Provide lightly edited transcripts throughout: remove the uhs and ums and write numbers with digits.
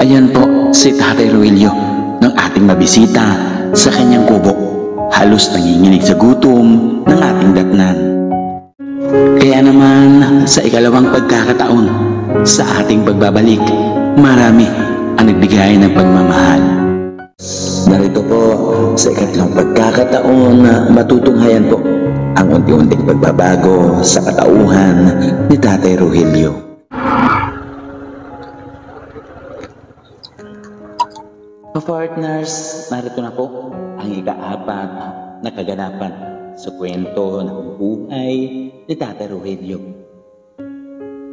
Ayan po si Tatay Ruelio ng ating mabisita sa kanyang kubo. Halos nanginginig sa gutom ng ating datnan. Kaya naman sa ikalawang pagkakataon sa ating pagbabalik, marami ang nagbigay ng pagmamahal. Narito po sa ikatlong pagkakataon na matutunghayan po ang unti-unting pagbabago sa katauhan ni Tatay Ruelio. Partners, narito na po ang ika-apat na kaganapan sa kwento ng buhay ni Tatay Ruelio.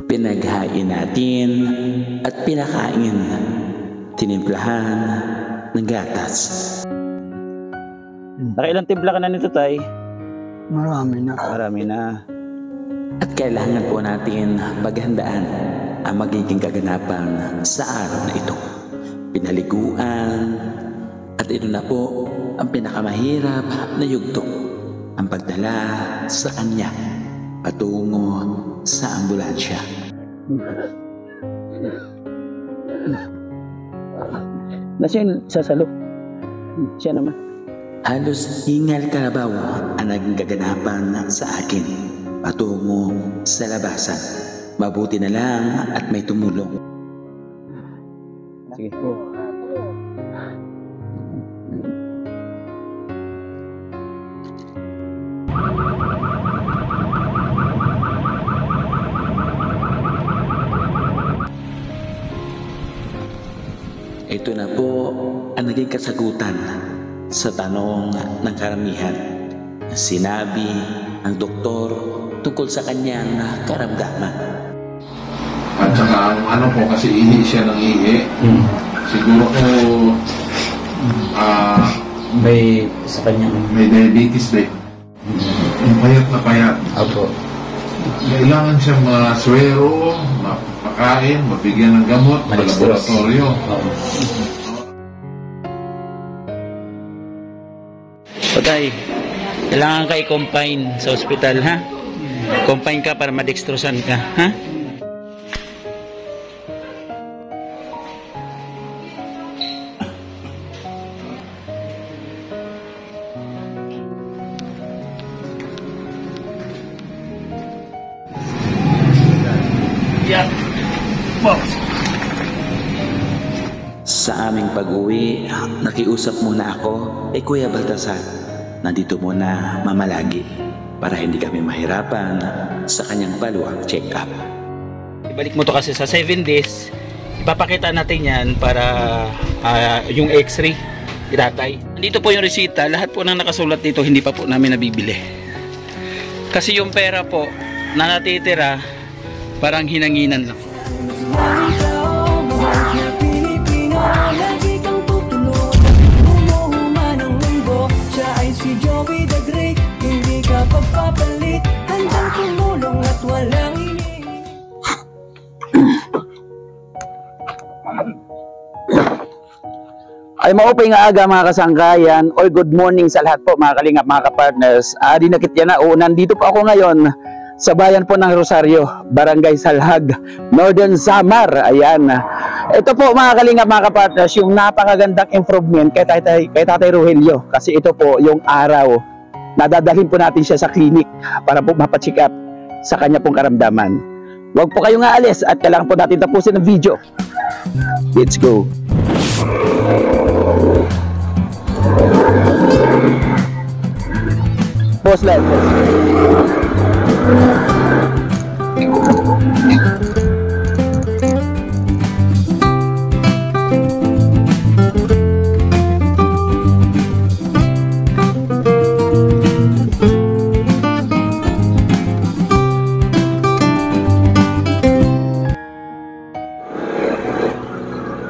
Pinaghain natin at pinakain, tinimplahan ng gatas. Nakailang timpla ka na nito, Tay? Marami na. Marami na. At kailangan po natin maghandaan ang magiging kaganapan sa araw na ito. Pinaliguan, at ito na po ang pinakamahirap na yugto, ang pagdala sa kanya patungo sa ambulansya. Nasaan sasalo? Siya naman. Halos hingal karabaw ang naging kaganapan sa akin patungo sa labasan. Mabuti na lang at may tumulong. Sige. Ito na po ang naging kasagutan sa tanong ng karamihan. Sinabi ng doktor tungkol sa kanyang karamdaman. At saka ano po, kasi ihi siya ng ihi. Siguro po May sa kanya. may diabetes din. Yung payat na payat. Apo. Kailangan siya maswero, mapakain, mabigyan ng gamot, malaboratorio. Patay, kailangan ka i-confine sa ospital, ha? Confine ka para madextrosan ka, ha? Yeah. Box. Sa aming pag-uwi, nakiusap muna ako kay Kuya Baltasar. Nandito muna mamalagi para hindi kami mahirapan sa kanyang follow-up check-up. Ibalik mo to kasi sa 7 days. Ipapakita natin yan para yung x-ray itatay. Dito po yung resita. Lahat po ng nakasulat dito hindi pa po namin nabibili. Kasi yung pera po na natitira parang hinanginan lang. Ay maupay nga aga mga kasangkayan or good morning sa lahat po mga kalingap, mga kapartners. Dinakit yan na. Nandito po ako ngayon sa bayan po ng Rosario, Barangay Salhag, Northern Samar. Ayan. Ito po mga kalingap, mga kapartners, yung napakagandang improvement kay Tatay Ruelio. Kasi ito po yung araw na dadalhin po natin siya sa clinic para po mapacheck up sa kanya pong karamdaman. Huwag po kayong aalis at kailangan po natin tapusin ang video. Let's go. Pause lang.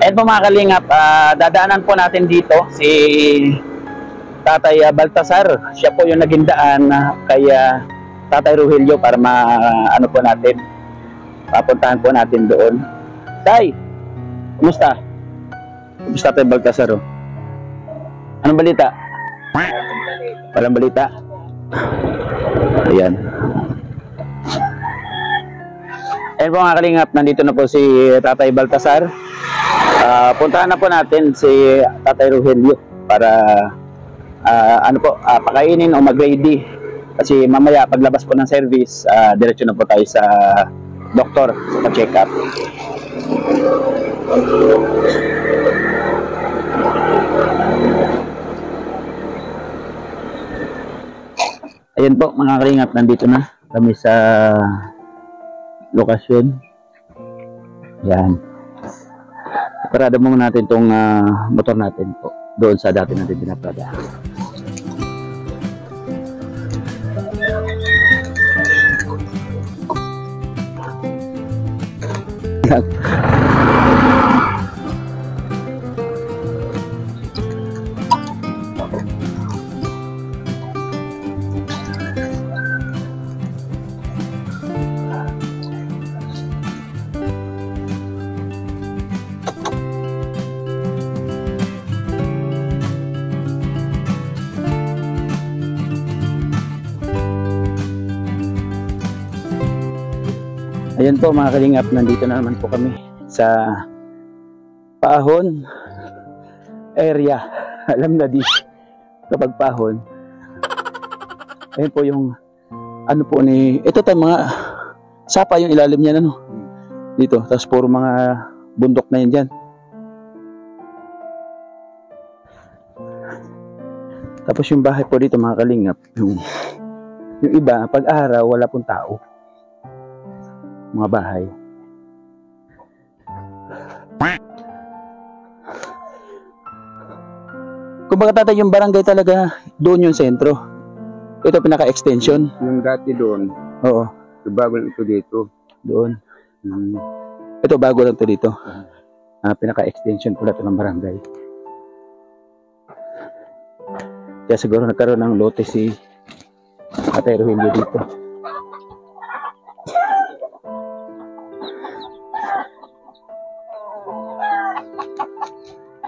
Ayan po mga kalingap, dadaanan po natin dito si Tatay Baltasar. Siya po yung naging daan kay Tatay Ruelio para ano po natin, papuntahan po natin doon. Tay, kumusta? Kumusta Tatay Baltasar? Anong balita? Walang balita? Ayan. Ayan po mga kalingap, nandito na po si Tatay Baltasar. Puntahan na po natin si Tatay Rogelio para pakainin o mag-ready. Kasi mamaya paglabas po ng service, diretso na po tayo sa doktor sa check up. Ayan po mga kalingap, nandito na kami sa lokasyon. Yan. Parada muna natin itong motor natin po doon sa dati natin pinaparada. Ayan po mga kalingap, nandito na naman po kami sa Pahon area. Alam na di kapag Pahon. Ayan po yung ano po ni, ito tayo mga sapa yung ilalim niya ano. Dito, tapos puro mga bundok na yan dyan. Tapos yung bahay po dito mga kalingap, yung iba, pag araw wala pong tao. Mga bahay. Kung baga tatay, yung barangay talaga doon yung sentro. Ito pinaka-extension. Yung dati doon, Oo, bago lang ito dito. doon. Ito bago lang to dito. Pinaka-extension pala ito ng barangay. Kaya siguro nagkaroon ng lote si Tatay Rogelio dito.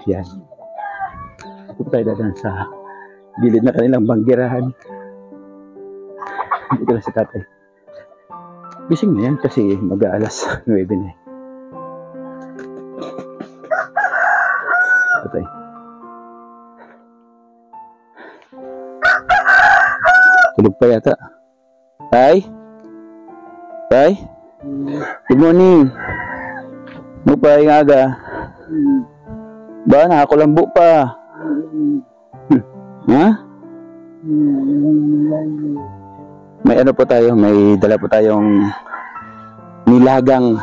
Yan. Ito tayo dadaan sa gilid na kanilang banggirahan. Dito na si tatay. Gising na yan kasi mag-aalas 9 na eh. Tatay. Tulog pa yata. Tay? Tay? Good morning. Mo pa yung aga. Ba, nakakulambo pa. Ha? May ano po tayo, may dala po tayong nilagang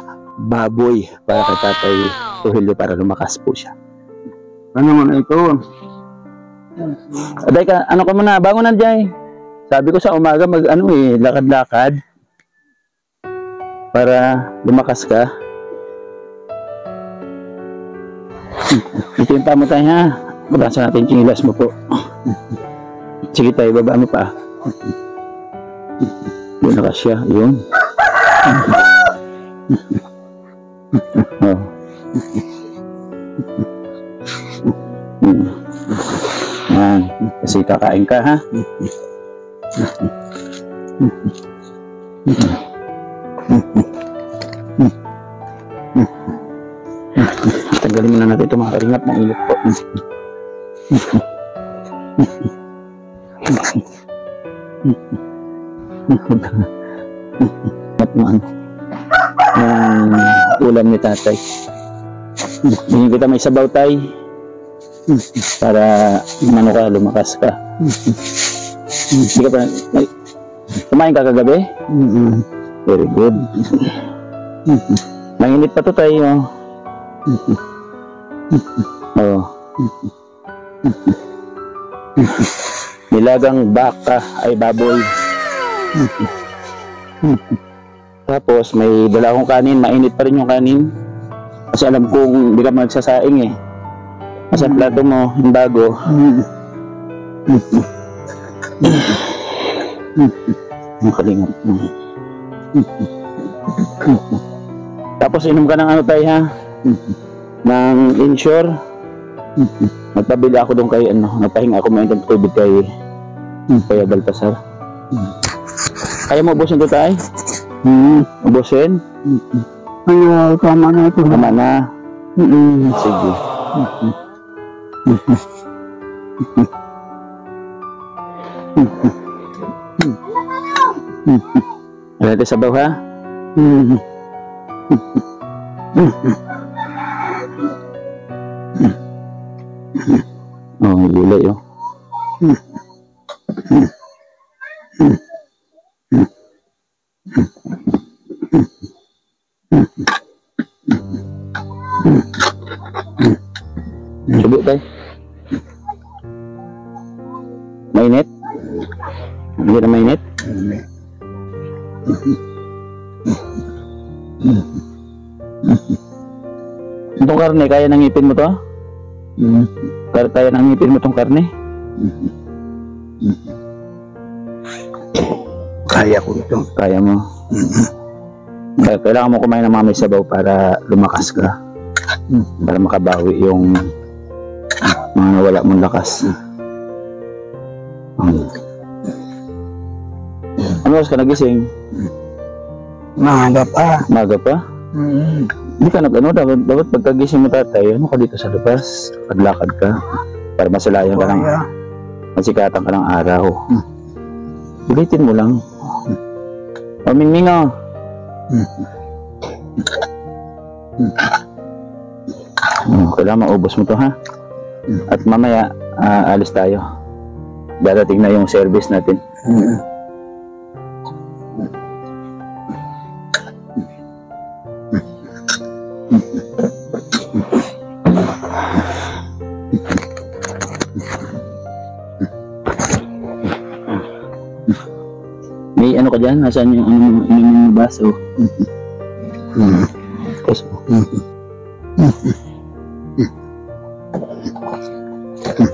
baboy para kay Tatay Rogelio para lumakas po siya. Ano man ito? Aday ka, ano ka muna, bangon na Jay. Sabi ko sa umaga lakad-lakad para lumakas ka. Ito yung tamo tayo ha. Babasa natin yung chinelas mo po. Sige tayo, baba mo pa. Doon na siya. Yun. Oh. Yan. Kasi kakain ka ha. Tanggalin muna natin ito mga karingap na init po. At mo ano ulam ni tatay. Bigyan kita may sabaw tay para mano ka, lumakas ka. Hindi ka pa kumain ka kagabi? Very good. Mainit pa to tayo. Oh. Nilagang baka ay baboy. Tapos may dala akong kanin, mainit pa rin yung kanin. Kasi alam kong hindi ka magsasaing eh. Kasi ang plato mo, yung bago. Ang kalingap mo. Tapos inom ka ng ano tayo ha? Ng insure. Nagpabili ako doon kay nagpahinga ako mainit ng tubig kay Kuya Baltasar. Kaya mo ubusin ito tayo? Ubusin? Ay, tama na ito. Tama na. Sige. Wala tayo sabaw, ha? Oh, may gulay, oh. Subo tayo. Mainit? Hindi na mainit? Itong karne, kaya nang ngipin mo to? Kaya nang ngipin mo tong karne? Kaya ko ito. Kaya mo? Kailangan mo kumain ng mga may sabaw para lumakas ka. Para makabawi yung mga nawala mong lakas. Ano oras ka nagising? Maaga pa. Maga pa? Hindi ka dapat pagkagising mo tatay, ano ka dito sa labas? Paglakad ka para masalayan ka ng masikatan ka ng araw. Ulitin mo lang. O Mingming, oh. Kailangan maubos mo to, ha? At mamaya alis tayo. Darating na yung service natin. May ano ka dyan? Nasaan yung inumin mo baso? Tapos,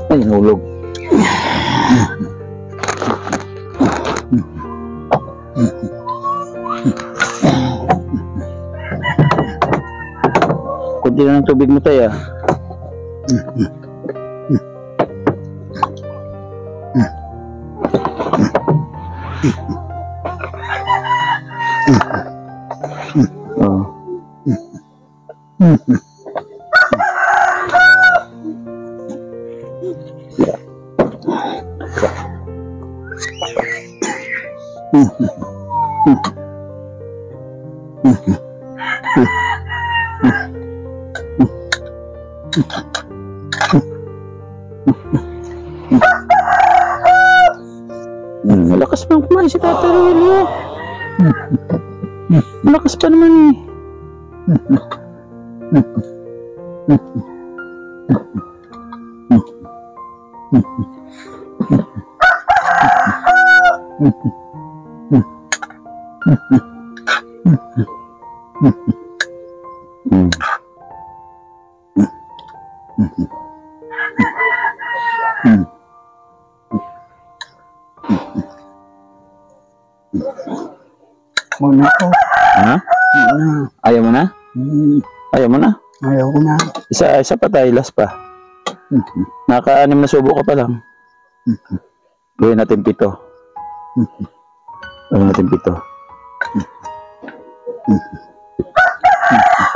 ay, nahulog. Kunti na ng tubig mo tayo, ah. Oh. Malakas pa kumain si Tata Rolly. Malakas pa naman eh. Muna ko. Ha? Ayaw mo na? Ayaw mo na? Ayaw ko na. Isa pa tayo, last pa. Naka-6 na subo ka pa lang. Gawin natin 7. Gawin natin 7.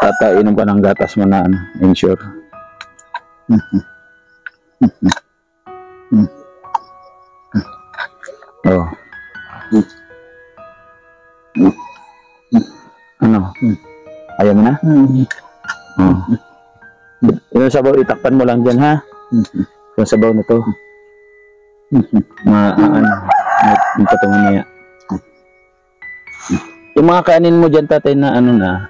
Tatainom ka ng gatas mo na, ensure. Oh. Ano? Ayaw mo na? Oh. Yung sabaw, itakpan mo lang dyan, ha? Yung sabaw na to. Yung patungan na yan. Yung mga kanin mo dyan, tatay, na ano na,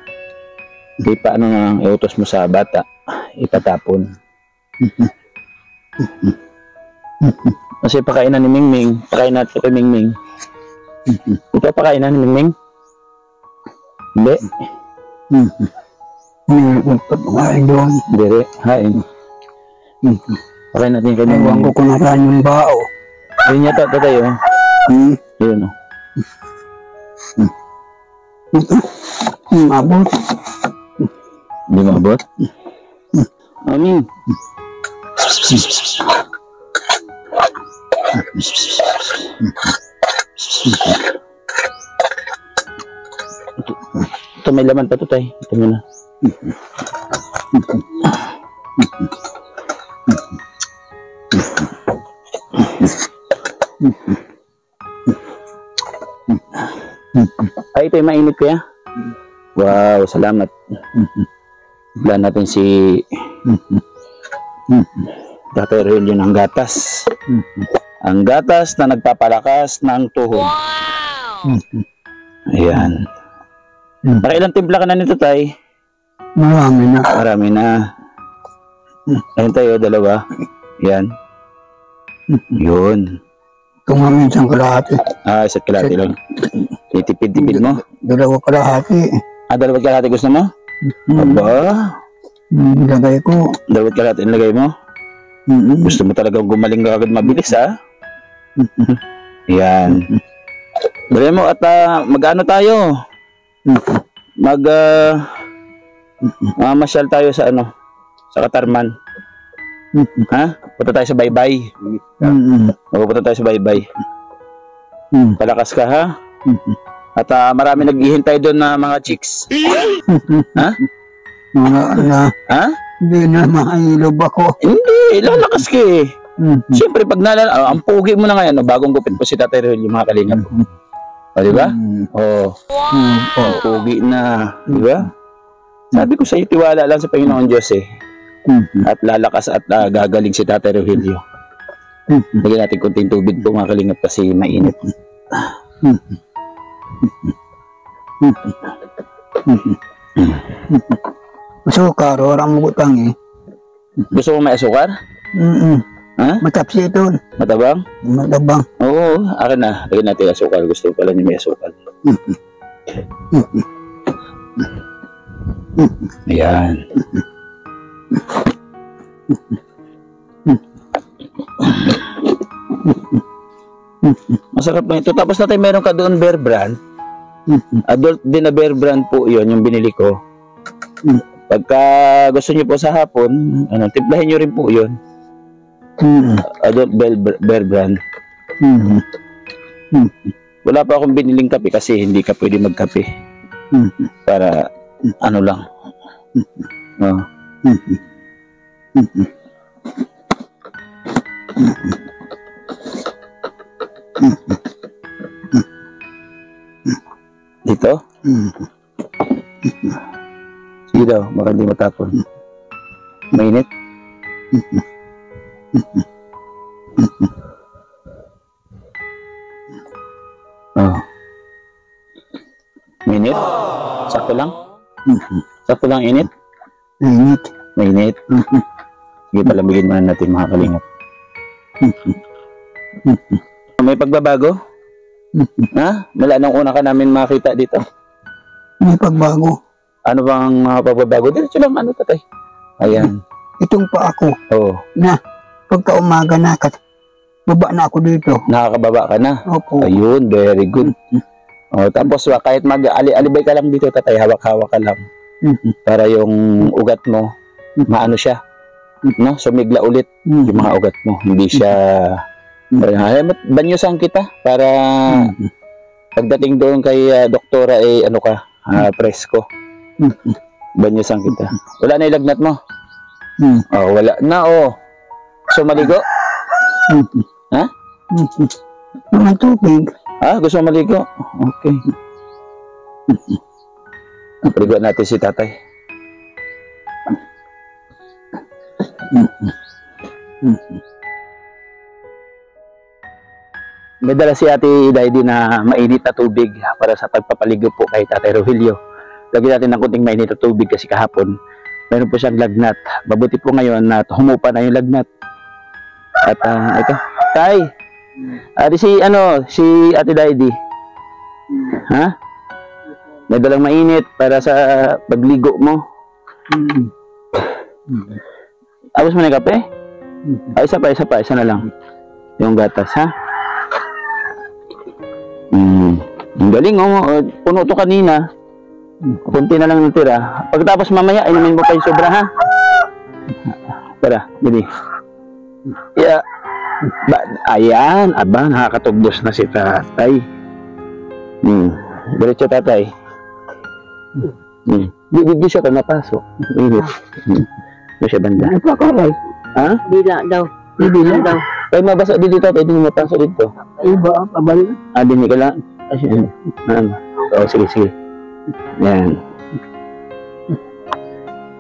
paano na iutos mo sa bata, ipatapon. Kasi pakainan ni Mingming, pakain natin kay Mingming. Ito pakainan ni Mingming? Hindi. Pagpapakain doon. Hindi, hain. Pakain natin kay Ewan Mingming. ko kung nasaan yung bao. Ayun yata, tatay, oh. Ayun, oh. Mabot. Hindi maabot? Amin. Ito may laman pa to, tay. Ito mo na. Ay, ito yung mainit kaya? Wow, salamat. Wala natin si Dr. Relio ng gatas. Ang gatas na nagpapalakas ng tuhod. Ayan. Nakailang timpla ka na nito, tay? Marami na. Marami na. Ayun tayo, dalawa. Yan. Yun. Ito nga minsan kalahati. Ah, isa't kalahati lang. Itipid-tipid mo. Dalawa kalahati. Ah, dalawat kalahati gusto mo? Aba, Nilagay ko. dalawat kalahati nilagay mo? Gusto mo talagang gumaling ka agad mabilis, ha? Yan. Dali mo at mag-ano tayo? Masyal tayo sa ano? Sa Katarman. Ha? Punta tayo sa baybay. Punta tayo sa baybay. Palakas ka, ha? At marami naghihintay doon na mga chicks. Ha? Mga na. Ha? Hindi na mailob ako. Hindi, lalakas ka eh. Siyempre, pag ang pugi mo na ngayon, bagong gupit po si Tatay Roel, yung mga kalingap. O, di ba? Oo. Ang pugi na. Di ba? Sabi ko sa iyo, tiwala lang sa Panginoon Diyos eh. At lalakas at gagaling si Tatay Rogelio. Lagyan natin kunting tubig po mga kalingap kasi mainit. Masukar, orang mo utang eh. Gusto mo may asukar? Ha? Matapsi ito. Matabang? Matabang. Oo, akin na. Lagyan natin yung asukal. Gusto ko pala niya may asukal. Ayan. Masarap na ito. Tapos natin meron ka doon Bear Brand. Adult din na Bear Brand po yun, yung binili ko. Pagka gusto niyo po sa hapon, timplahin niyo rin po yun. Adult Bear Brand. Wala pa akong biniling kape kasi hindi ka pwede magkape. Para ano lang. Dito? Sige daw, baka hindi matapon. Mainit? Oh. Mainit? Sakto lang? Sakto lang init? Init. Mainit? Sige, palamigin muna natin mga kalingap. May pagbabago? Ha? Mula nung una ka namin makita dito. May pagbago. Ano bang mga pagbabago? Diretso lang ano tatay. Ayan. Itong pa ako Oo. na pagka umaga na baba na ako dito. Nakakababa ka na. Opo. Ayun, very good. Oh, tapos kahit mag-alibay ka lang dito tatay, hawak-hawak ka lang. Para yung ugat mo, maano siya. No? Sumigla ulit yung mga ugat mo. Hindi siya... Banyusan kita para pagdating doon kay doktora ano ka, presko. Banyusan kita. Wala na ilagnat mo? Oh, wala na So maligo? Ha? Mga tubig. Gusto mo maligo? Okay. Paligo natin si tatay. May dala si Ate Daidy na mainit na tubig para sa pagpapaligo po kay Tatay Rogelio. Lagyan natin ng kunting mainit na tubig kasi kahapon meron po siyang lagnat. Mabuti po ngayon na humupa na yung lagnat. At ito, Tay. Si Ate Daidy. Ha? May dalang mainit para sa pagligo mo. Abos mo na yung kape? Isa pa, isa na lang. Yung gatas, ha? Ang galing, puno to kanina. Kunti na lang natira. Pagkatapos mamaya, inumin mo pa yung sobra, ha? Tara, dali. Yeah. Ayan, nakakatugdos na si tatay. Diretso tatay. Di siya ka napasok. Init. Di siya banda. Ano pa ko, Ray? Ha? Dila daw. Dila. daw. Ay, mabasa dito, pwede mo mapasok dito. Iba, pabal. Din ka lang. Ano? Oo, sige. Yan.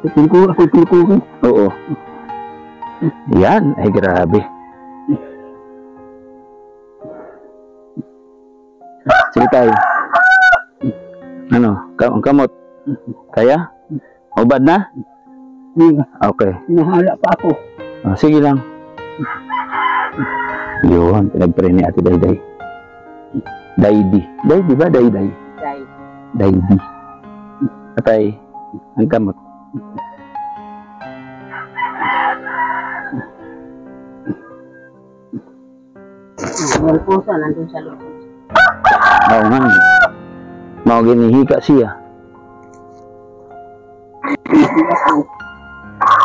Tutulko. Oo. Yan. Ay, grabe. Sige tayo. Ano? Ang kamot? Kaya? Ubad na? Hindi, Okay. nahala pa ako. Sige lang. Yun. Pinag-pray ni Ate Dayday. Daydi. Daydi ba? Dayday. Daydi. Atay. Ang kamot. Ang puso nandun sa loob. Oo nga. Mga ginihika siya.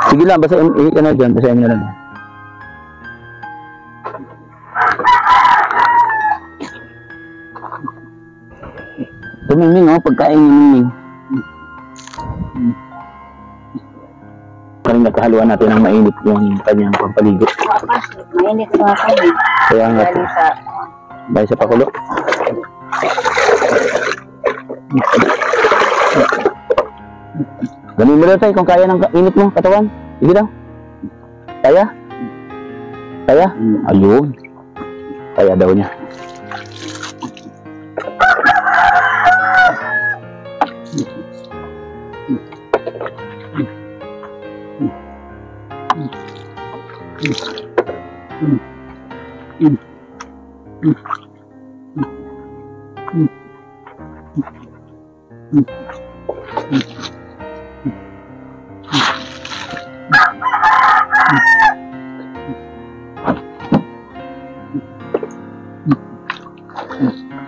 Sige lang, basta ihika na dyan. Basahin nyo lang. Tumingning, oh. Pagkain ni Mingming. Parang nakahaluan natin ng mainit yung kanyang pampaligo. Mainit mga kami. Kaya nga, Galing sa dahil sa pakulo. Gamin mo daw tayo kung kaya ng init mo, katawan. Sige daw. Kaya? Kaya? Ayun. Kaya daw niya.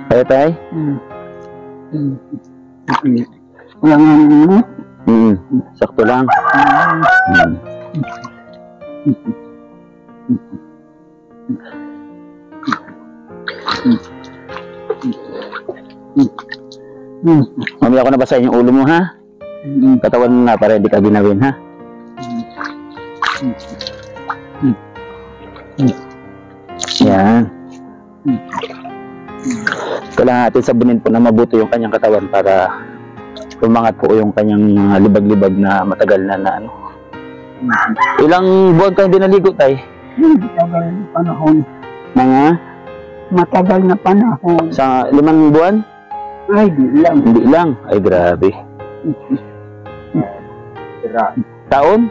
Kaya tayo? Walang ano, Sakto lang. Mamaya ko na basahin yung ulo mo, ha? Katawan mo nga para hindi ka ginawin, ha? Yan. Kailangan natin sabunin po na mabuti yung kanyang katawan para umangat po yung kanyang libag-libag na matagal na ano. Ilang buwan kayo hindi naligo, tay? matagal na panahon. Mga Matagal na panahon. sa 5 buwan? Ay, di lang. Hindi lang. Ay, grabe. Taon?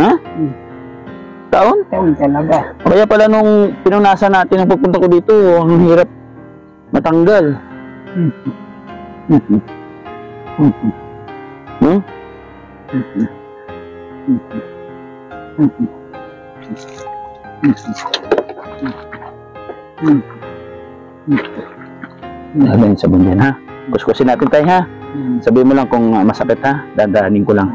Ha? Taon? Taon talaga. Kaya pala nung pinunasan natin ang pagpunta ko dito, ang hirap matanggal. Hmm? Dahil sa bunyan, ha? Kuskusin natin tayo, ha? Sabihin mo lang kung masakit, ha? Dadahanin ko lang.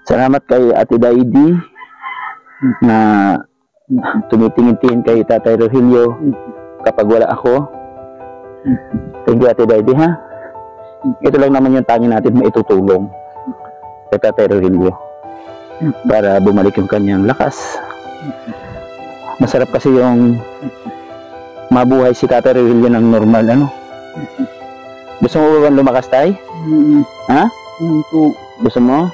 Salamat kay Ate Daydi na tumitingin-tingin kay Tatay Rogelio kapag wala ako. Thank you, Ate Daydi, ha? Ito lang naman yung tanging natin maitutulong kay Tatay Rogelio para bumalik yung kanyang lakas. Masarap kasi yung mabuhay si Tatay Rogelio ng normal, ano? Gusto mo ba lumakas, tay? Ha? Gusto mo?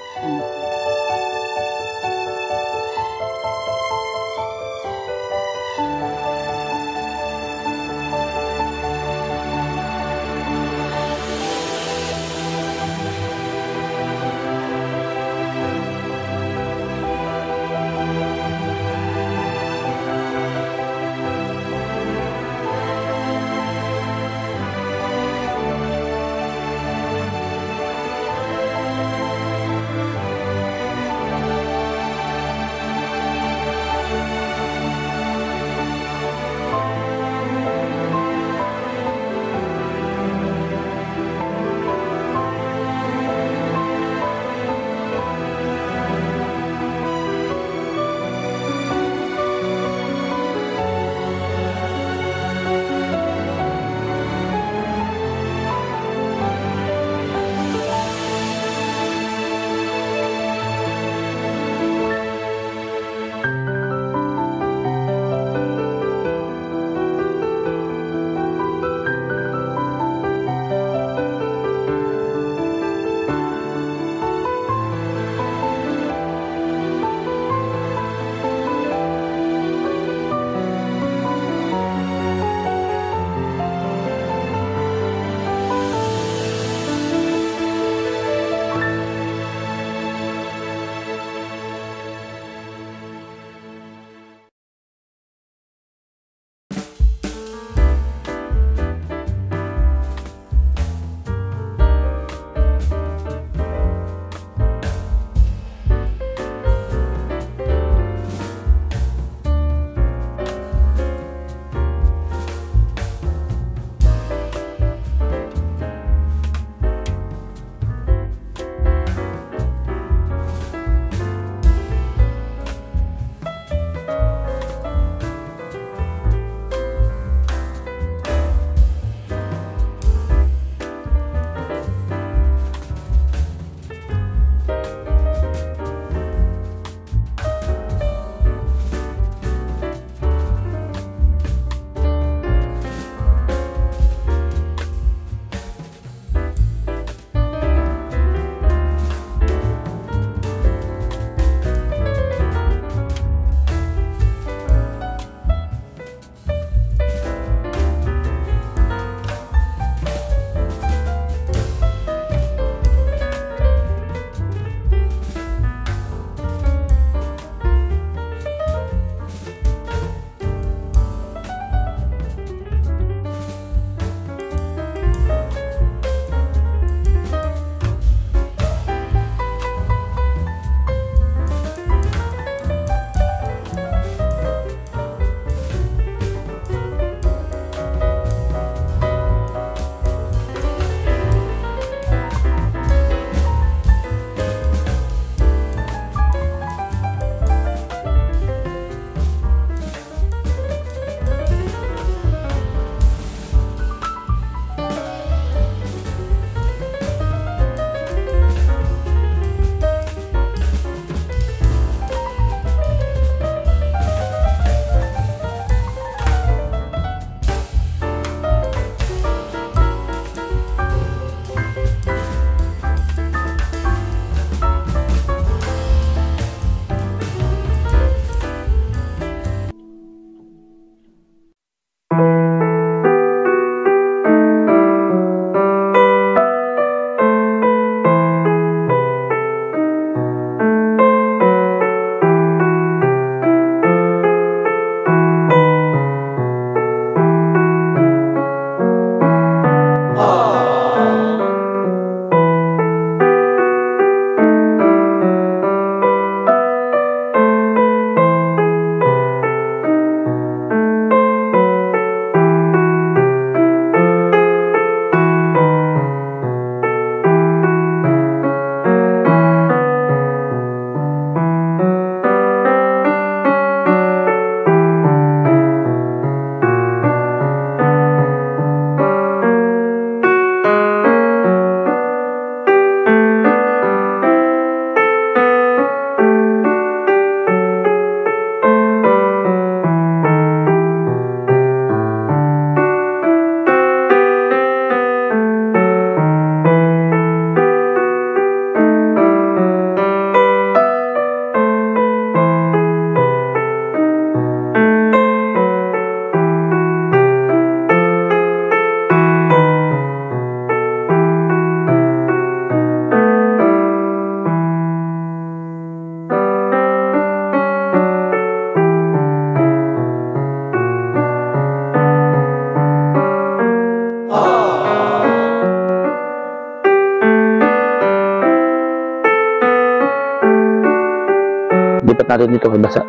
Suot natin dito kay basa.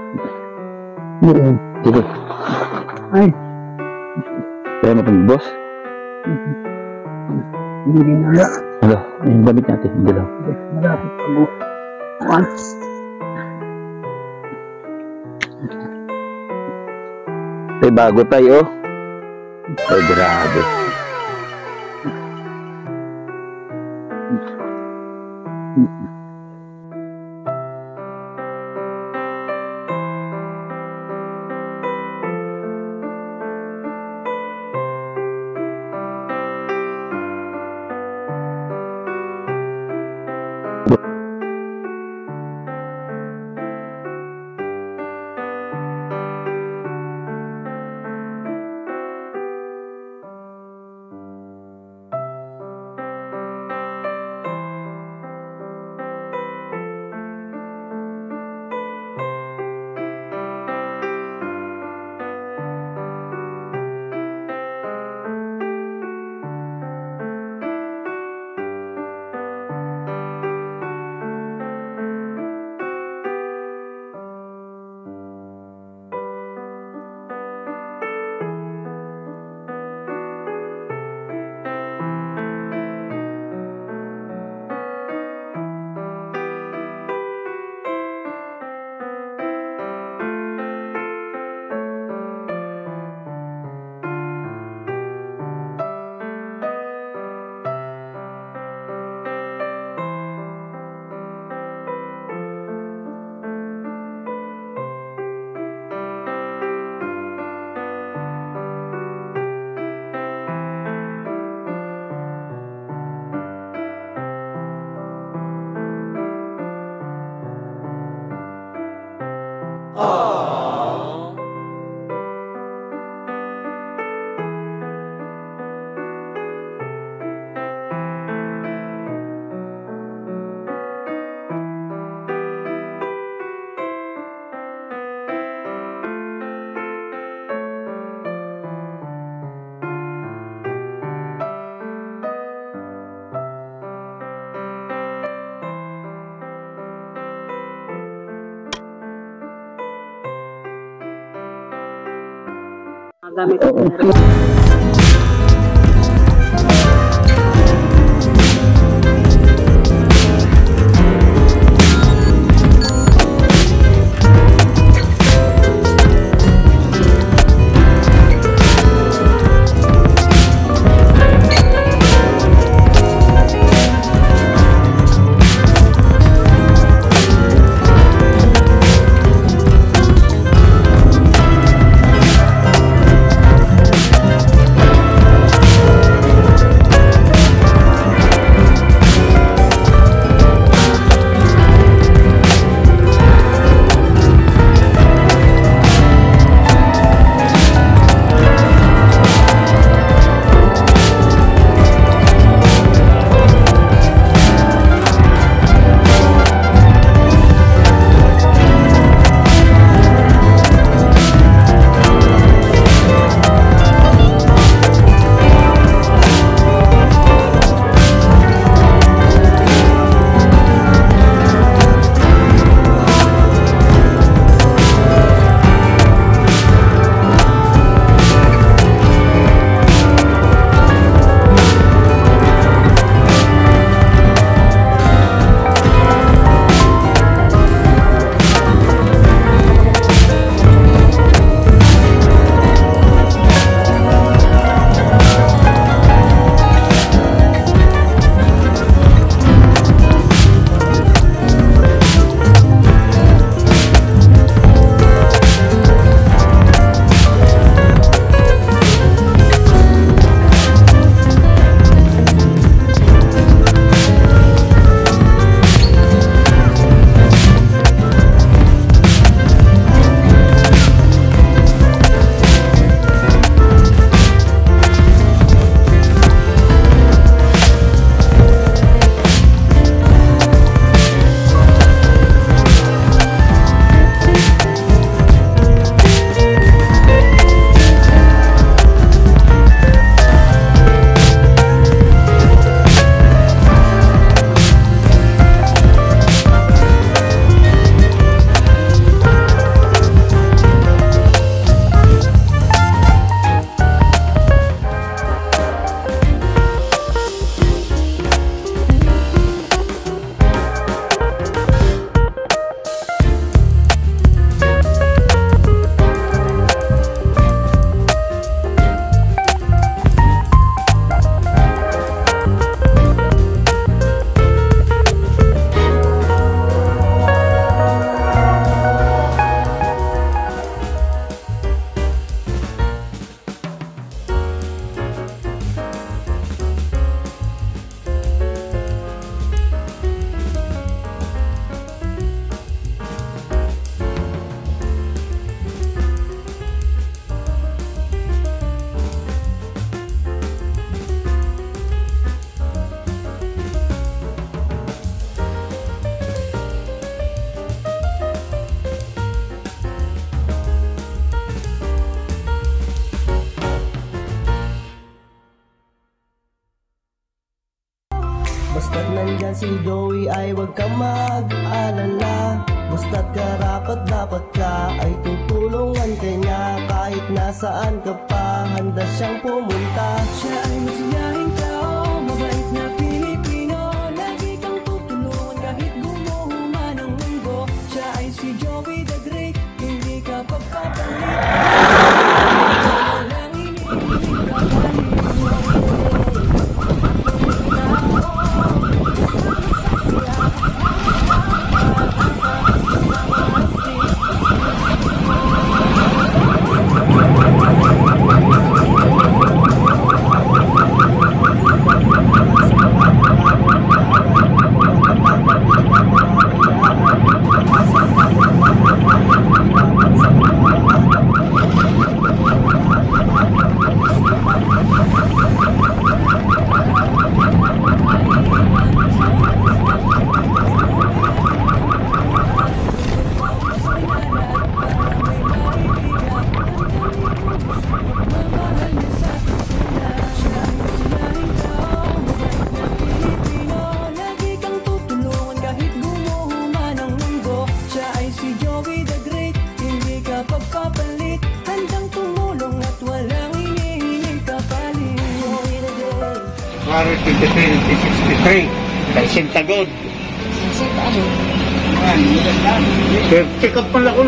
Yun. Sige. Ay, Kaya mo itong boss. hindi din na. Ano? Yung damit natin. Hindi lang. Malapit pa mo. Kuan. Ay, bago tayo. Ay, grabe. Gamit ko. Basta't nandyan si Joey ay huwag ka mag-alala. Basta't karapat dapat ka ay tutulungan ka niya. Kahit nasaan ka pa, handa siyang pumunta. Siya ay masiyahing tao, mabait na Pilipino. Lagi kang tutulungan kahit gumuho man ang mundo. Siya ay si Joey the Great, hindi ka pagpapalit. Walang iniiling pagpapalit, handang tumulong at walang hinihiling kapalit. Joey the Great. January 23, 1963. Kay Sintagod. Check up pala ko.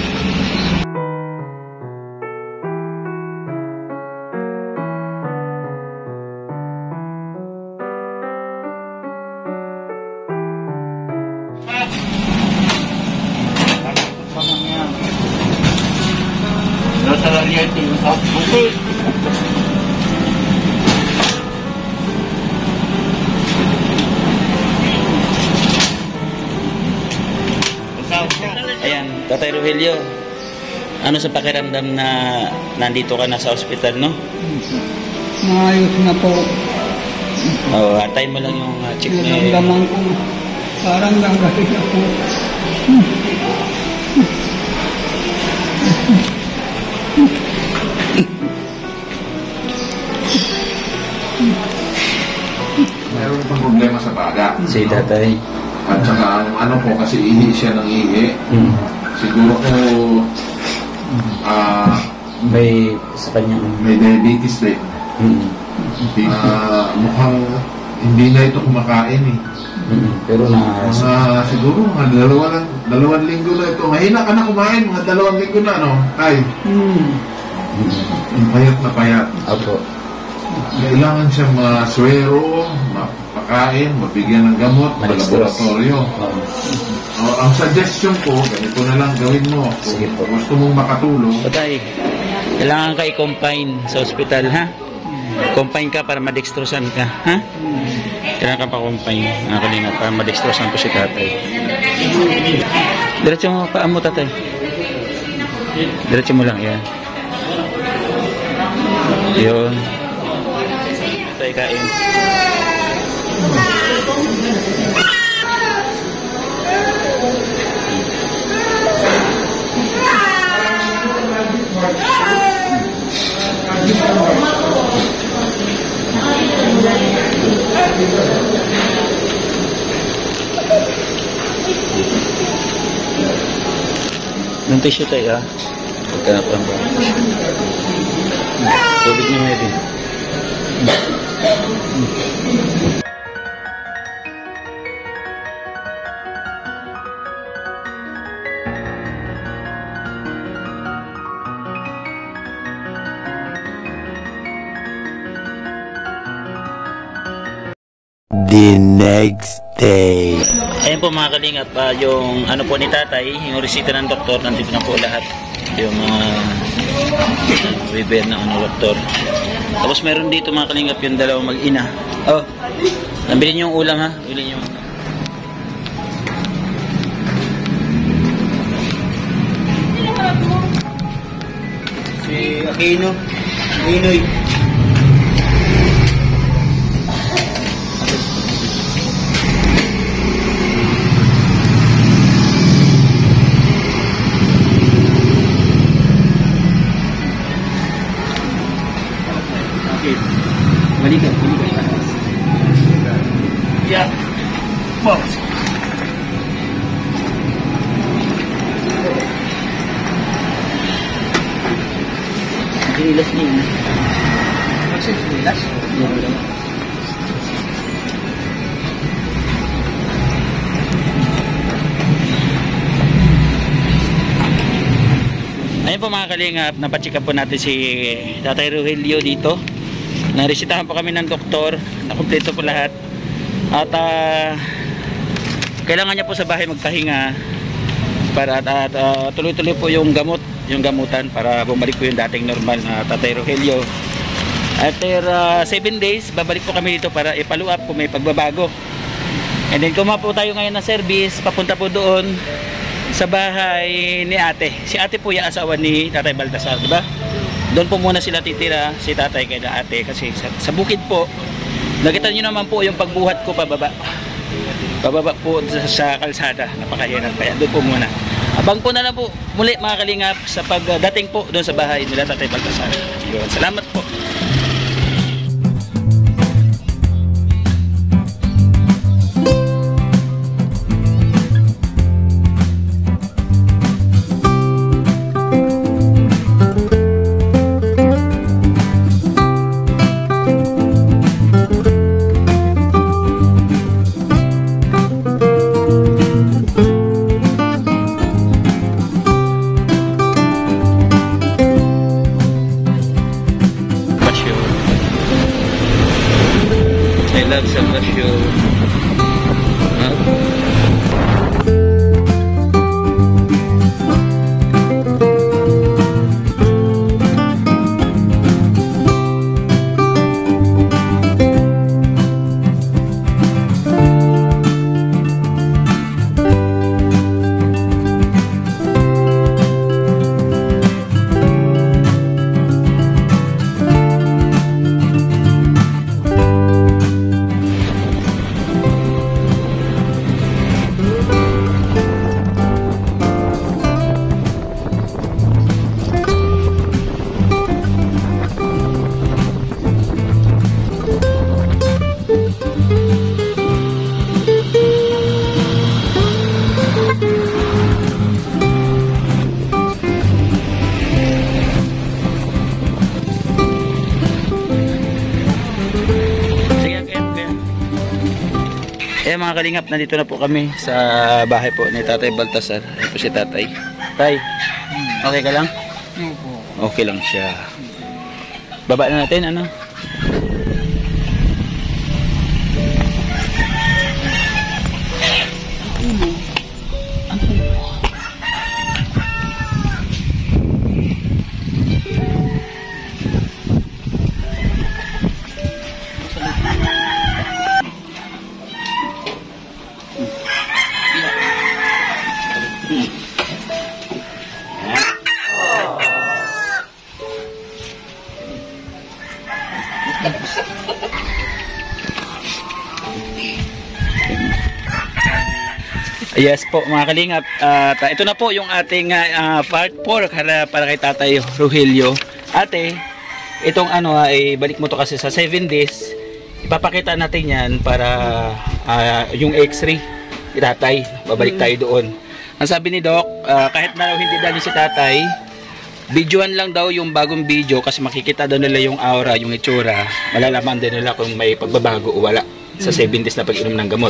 Nasa laliyan yung bukid. Ayan, Tatay Rogelio, ano sa pakiramdam na nandito ka na sa ospital, no? Maayos na po. Oo, atay mo lang yung check na Naramdaman ko parang gagawin na po. Meron pang problema sa baga. si Tatay. At saka ano po, kasi ihi siya ng ihi. Siguro po May sa kanyang... may diabetes din. Mukhang hindi na ito kumakain eh. Pero na... Siguro mga dalawang linggo na ito. Mahina ka na kumain, mga 2 linggo na, no? Ay, payat na payat. Opo. Kailangan siya maswero, mapakain, mabigyan ng gamot, malaboratorio. Ang suggestion ko, ganito na lang gawin mo. Sige po. Kung gusto mong makatulong, Tatay, kailangan ka i-confine sa ospital, ha? Confine ka para madextrosan ka, ha? Kailangan ka pa-confine, nakalingat, para madextrosan ko si Tatay. Diretso mo paa mo, Tatay. Diretso mo lang, yan. Yun. Tatay, kain. Yung tissue tayo, ha? Pagkanap lang ba? Tubig niyo nga din. The next day. Ayun po mga kalingap, yung ano po ni Tatay, yung resita ng doktor, nandito na po lahat. Yung mga waiver ng doktor. Tapos meron dito mga kalingap yung dalawang mag-ina. Oh, nabili niyo yung ulam, ha? Bili niyo. Si Aquino. Aquinoy. Balikan. Yeah. Box. Sinilas niya. Sinilas? Ayun po mga kalingap, napacheck up po natin si Tatay Rogelio dito. Naresitahan po kami ng doktor, nakumpleto po lahat. At kailangan niya po sa bahay magpahinga para tuloy-tuloy po yung gamutan para bumalik po yung dating normal na Tatay Rogelio. After 7 days, babalik po kami dito para i-follow up kung may pagbabago. And then kuma po tayo ngayon ng service, papunta po doon sa bahay ni ate. Si ate po yung asawa ni Tatay Baltasar, di ba? Doon po muna sila titira, si tatay kay ate, kasi sa bukid po. Nakita nyo naman po yung pagbuhat ko pababa. Pababa po sa kalsada, napakahirap kaya doon po muna. Abang po na lang po muli mga kalingap sa pagdating po doon sa bahay nila Tatay Baltasar. Yun, salamat po. I love Salvation. Mga kalingap, nandito na po kami sa bahay po ni Tatay Baltasar. Ayan po si Tatay. Tay, okay ka lang? Okay lang siya. Baba na natin, ano? Yes po mga kalingap, ito na po yung ating part 4 para kay Tatay Rogelio. Ate, itong ano ay balik mo to kasi sa 7 days. Ipapakita natin yan para yung x-ray Tatay, babalik tayo doon. Ang sabi ni Doc, kahit na hindi dali si Tatay, videoan lang daw yung bagong video kasi makikita daw nila yung aura, yung itsura. Malalaman din nila kung may pagbabago o wala sa 7 days na pag-inom ng gamot.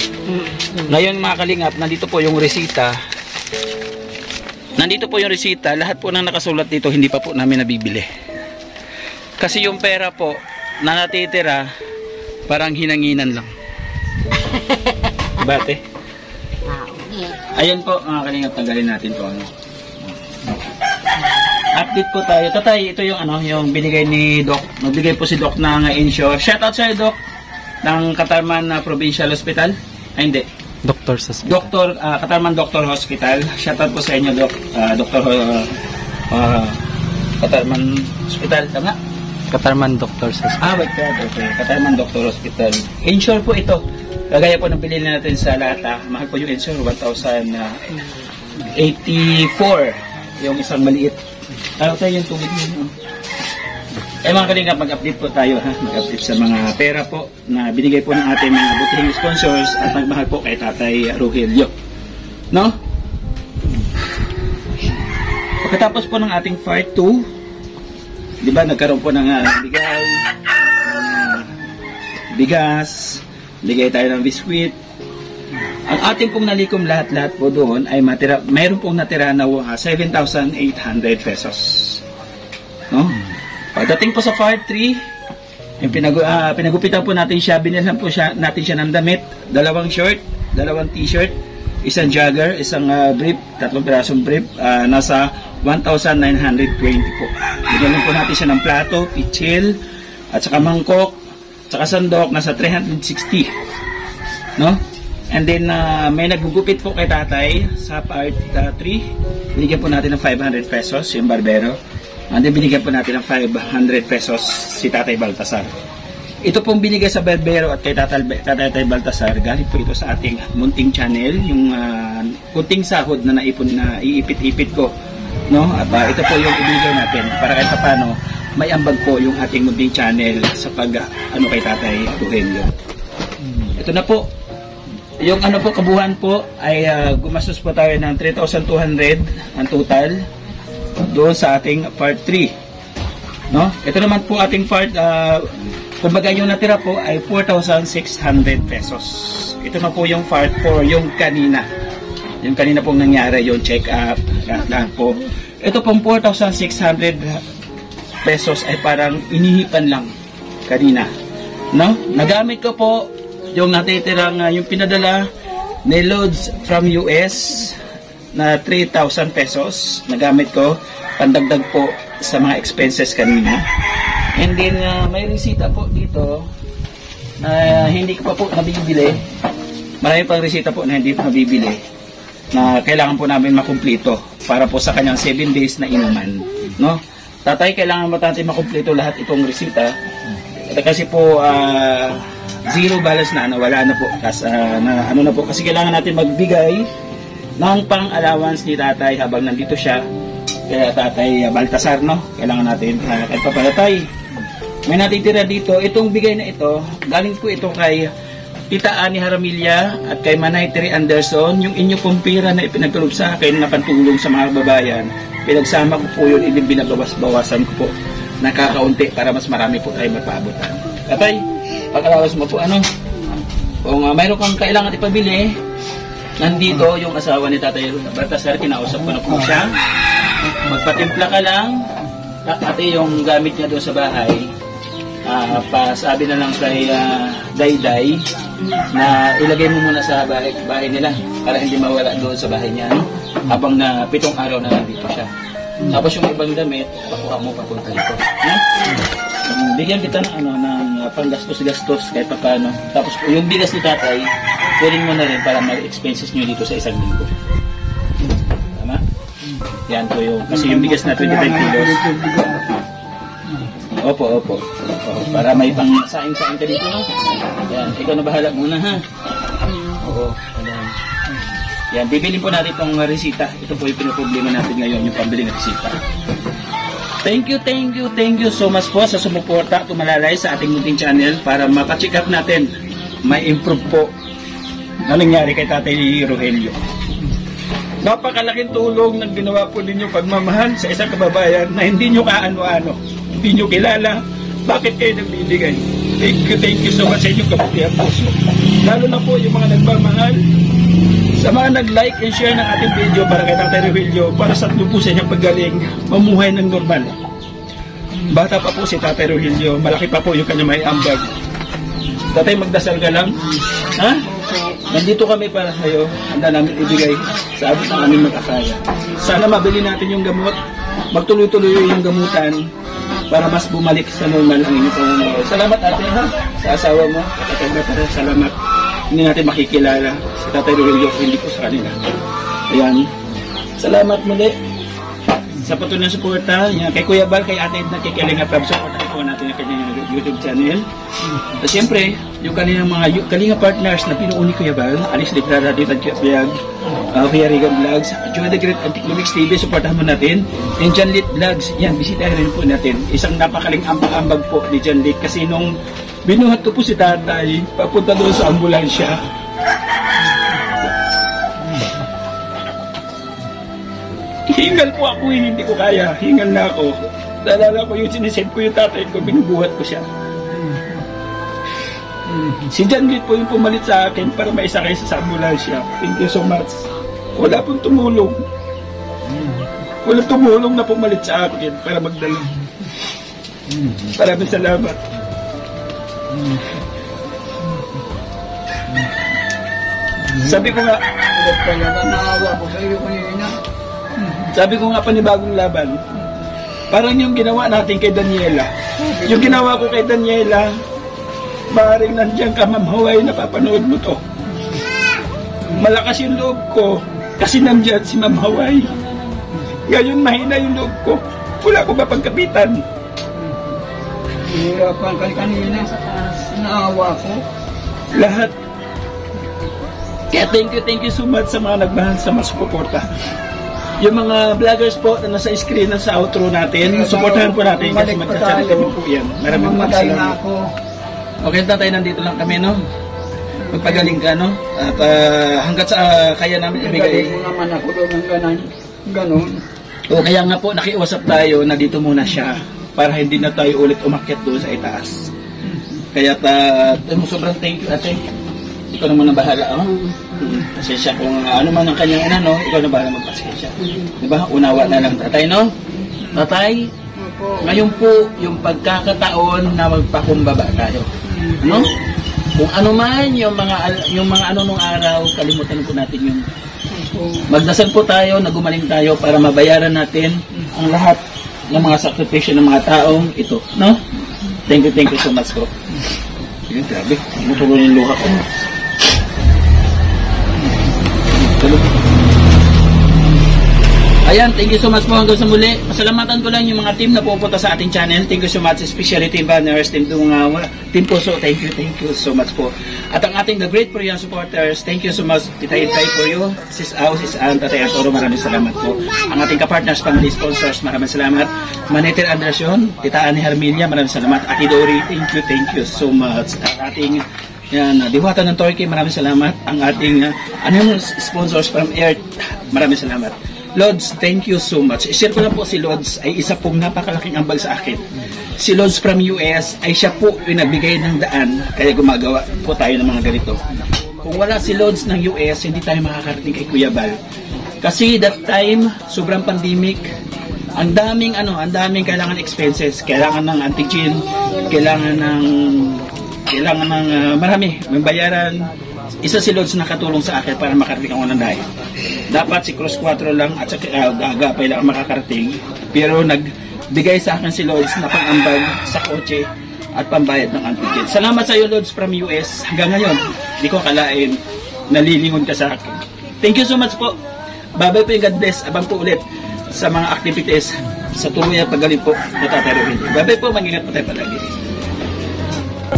Ngayon mga kalingap, nandito po yung resita. Nandito po yung resita. Lahat po ng nakasulat dito hindi pa po namin nabibili. Kasi yung pera po na natitira parang hinanginan lang. Bate? Ayan po mga kalingap, tanggalin natin to. Update po tayo. Tatay, ito yung yung binigay ni Doc. Nagbigay po si Doc ng insure. Shoutout sa'yo, Doc, ng Katarman Provincial Hospital. Ay, hindi. Katarman Doctor Hospital. Shoutout po sa inyo, Doc. Katarman Hospital. Tama? Katarman Doctors Hospital. Wait ka. Okay. Katarman Doctor Hospital. Insure po ito. Kagaya po ng bilhin natin sa lata. Mahal po yung insure. 1,084. Yung isang maliit. Tayo yung tubig nyo. Mga kalingap, mag-update po tayo ha. Mag-update sa mga pera po na binigay po ng ating mga butihing sponsors at nagmahal po kay Tatay Rogelio. No? Pagkatapos po ng ating part 2, di ba nagkaroon po ng bigay, bigas, bigay tayo ng biskwit. Ang ating pong nalikom lahat-lahat po doon ay mayroon pong natira na 7,800 pesos. No? Pagdating po sa part 3, yung pinagupitan po natin siya, binilhan po natin siya ng damit, 2 short, 2 t-shirt, isang jogger, isang brief, 3 pirasong brief, nasa 1,920 po. Binilhan po natin siya ng plato, pitsil, at saka mangkok, saka sandok, nasa 360. No? And then, may naggugupit po kay tatay sa part 3. Binigyan po natin ng 500 pesos, yung barbero. And then, binigyan po natin ng 500 pesos si Tatay Baltasar. Ito pong binigay sa barbero at kay Tatay Baltasar, galing po ito sa ating munting channel, yung kunting sahod na naipon na iipit-ipit ko. No? At ito po yung ibigay natin para kahit paano may ambag po yung ating munting channel sa kay Tatay Rogelio. Ito na po. Yung kabuhan po ay gumastos po tayo ng 3,200 ang total doon sa ating part 3. No? Ito naman po ating part, kumbaga yung natira po ay 4,600 pesos. Ito na po yung part 4, yung kanina. Yung kanina pong nangyari, yung check-up, lahat po. Ito pong 4,600 pesos ay parang inihipan lang kanina. No? Nagamit ko po yung natitirang, yung pinadala ni Lods from US na 3,000 pesos. Nagamit ko, pandagdag po sa mga expenses kanina. And then, may resita po dito na hindi ko pa po nabibili. Marami pang resita po na hindi pa nabibili na kailangan po namin makumplito para po sa kanyang 7 days na inuman. No? Tatay, kailangan mo natin makumplito lahat itong resita. Kasi po, zero balance na, wala na po. Kasi kailangan natin magbigay ng pang-allowance ni tatay habang nandito siya. Kaya Tatay Baltasar, no? Kailangan natin, kahit papalatay. May natitira dito, itong bigay na ito, galing po ito kay Tita Ani Haramilla at kay Manay Terry Anderson, yung inyo pong pira na ipinagtulog sa akin na pantulong sa mga babayan. Pinagsama ko po yun, hindi binabawas-bawasan ko po. Nakakaunti para mas marami po tayo mapaabutan. Tatay, pag-alawas mo po, kung mayroon kang kailangan ipabili, nandito yung asawa ni Tatay Baltasar, kinausap ko na po siya. Magpatimpla ka lang, pati yung gamit niya doon sa bahay, pasabi na lang kay Dayday na ilagay mo muna sa bahay nila para hindi mawala doon sa bahay niya, no? Habang na 7 araw na nandito siya. Tapos yung ibang damit, pakuha mo papunta dito. No? Bigyan kita ng panggastos-gastos kahit pa paano. Tapos yung bigas ni tatay, kunin mo na rin para mag-expenses nyo dito sa 1 linggo. Tama? Yan po yung, kasi yung bigas na 25 kilos. Opo. Para may pang-saing-saing ka dito, no? Yan, ikaw na bahala muna, ha? Oo, alam. Yan, bibilin po natin itong resita. Ito po yung pinoproblema natin ngayon, yung pambili ng resita. Thank you so much po sa sumuporta, tumalalay sa ating munting channel para maka-check up natin, may improve po na nangyari kay Tatay Rogelio. Napakalaking tulong na ginawa po ninyo pagmamahal sa isang kababayan na hindi nyo kaano-ano, hindi nyo kilala, bakit kayo nagbibigay. Thank you so much sa inyong kabutihan puso. Lalo na po yung mga nagmamahal, sa mga nag-like and share ng ating video para kay Tatay Rogelio, para sa po sa inyong paggaling, mamuhay ng normal. Bata pa po si Tatay Rogelio, malaki pa po yung kanya may ambag. Tatay, magdasal ka lang. Ha? Nandito kami para sa'yo, handa namin ibigay sa abot ng aming mag-akaya. Sana mabili natin yung gamot, magtuloy-tuloy yung gamutan para mas bumalik sa normal ang inyong pamumuhay. Salamat ate, ha? Sa asawa mo, Tatay Baltasar, salamat. Hindi natin makikilala si Tatay Rogelio kung hindi po sa kanila. Ayan. Salamat muli. sa patuloy na suporta, yan, kay Kuya Bal, kay Ate Edna, kay Kalinga Prab, supportahan po natin ang kanyang YouTube channel. At siyempre, yung kanilang mga Kalinga partners na pinuuni Kuya Bal, Alice Librara, Tita Vlog, Kuya Regan Vlogs, Joy the Great Antics TV, supportahan mo natin. And John Lit Vlogs, yan, bisitahin rin po natin. Isang napakaling ambag po ni John Lit kasi nung binuhat ko po si tatay, papunta doon sa ambulansya. Hingal po ako, hindi ko kaya. Hingal na ako. Naalala ko yung sinisave ko yung tatay ko, binubuhat ko siya. Si John Lit po yung pumalit sa akin para maisakay sa ambulansya. Thank you so much. Wala pong tumulong. Walang tumulong na pumalit sa akin para magdala. Maraming salamat. Sabi ko nga, sabi ko nga panibagong laban, parang yung ginawa natin kay Daniela. Yung ginawa ko kay Daniela, maaaring nandiyan ka, Ma'am Hawaii, napapanood mo to. Malakas yung loob ko kasi nandiyan si Ma'am Hawaii. Ngayon mahina yung loob ko. Wala ko ba pagkapitan? Hirapan ka kanina sa taas. Naawa ko. Lahat. Kaya thank you so much sa mga nagmahal sa mas suporta. Yung mga vloggers po na nasa screen na sa outro natin, supportahan po natin kasi magkachanat kami po yan. Maraming salamat. Okay, tatay, nandito lang kami, no? Magpagaling ka, no? At hanggat sa kaya namin ibigay. Galing mo naman ako doon ng ganon. O kaya nga po, nakiusap tayo na dito muna siya para hindi na tayo ulit umakyat doon sa itaas. Kaya sobrang thank you, ate. Ikaw naman ang bahala, oh. Pasensya kung ano man ang kanyang no? Ikaw na bahala magpasensya. Diba? Unawa na lang, tatay, no? Tatay, ngayon po, yung pagkakataon na magpakumbaba tayo. No? Kung ano man, yung mga ano nung araw, kalimutan po natin yung magdasal po tayo, na gumaling tayo para mabayaran natin ang lahat ng mga sakripisyo ng mga taong ito. No? Thank you so much po. Sige, grabe. Mutulong yung luha ko. Ayan, thank you so much po hanggang sa muli. Pasalamatan ko lang yung mga team na pupunta sa ating channel. Thank you so much, especially Team Banners, Team Puso. Thank you so much po. At ang ating The Great Korean supporters, thank you so much, Tita Itay for you, Sis Au, Sis Ann, Tatay Arturo, maraming salamat po. Ang ating kapartners, family sponsors, maraming salamat. Maneter Andrasyon, Tita Ani Hermilia, maraming salamat. Aki Dori, thank you so much. At ating Diwata ng Turkey, maraming salamat. Ang ating sponsors from Earth, maraming salamat. Lods, thank you so much. I-share ko lang po si Lods ay isa pong napakalaking ambag sa akin. Si Lods from US ay siya po yung nagbigay ng daan kaya gumagawa po tayo ng mga ganito. Kung wala si Lods ng US, hindi tayo makakarating kay Kuya Bal. Kasi that time, sobrang pandemic, ang daming kailangan expenses, kailangan ng antigen, kailangan ng marami, may bayaran. Isa si Lods nakatulong sa akin para makarating ako ng dahil. Dapat si Cross 4 lang at agapay lang makakarating. Pero nagbigay sa akin si Lods na pang-ambag sa kotse at pambayad ng antigen. Salamat sa iyo, Lods from US. Hanggang ngayon, di ko akalain nalilingon ka sa akin. Thank you so much po. Bye-bye po, God bless. Abang po ulit sa mga activities sa tuloy at pagaling po na Tatay Ruel. Bye-bye po, mag-ingat po tayo palagi.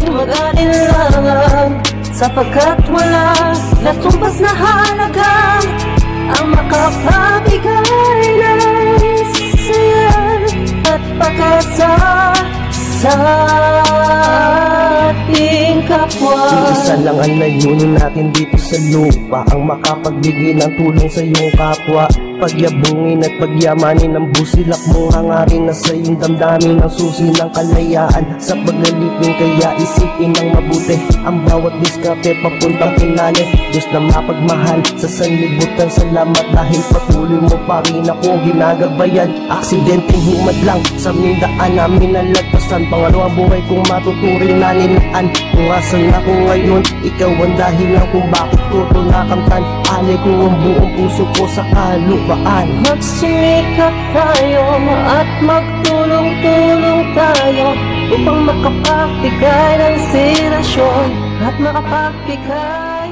Mag-alinlangan sapagkat wala natumbas na halaga ang makapabigay ng saya at pag-asa sa ating kapwa. Isa lang ang layunin natin dito sa lupa, ang makapagbigay ng tulong sa iyong kapwa. Pagyabungin at pagyamanin ng busilak mong hangarin na sa iyong damdamin ang susi ng kalayaan. Sa paglalipin kaya isipin ng mabuti ang bawat diskarte papuntang pinali. Diyos na mapagmahal sa sanlibutan, salamat dahil patuloy mo pa rin akong ginagabayan. Aksidenteng humad lang sa mindaan namin nalagpasan, pangalawang buhay kong matuturing na nilaan. Kung asan ako ngayon, ikaw ang dahilan kung bakit ko ito nakamtan. Alay ko ang buong puso ko sa kalupaan. Magsimikap tayo at magtulong-tulong tayo upang makapagbigay ng inspirasyon at makapagbigay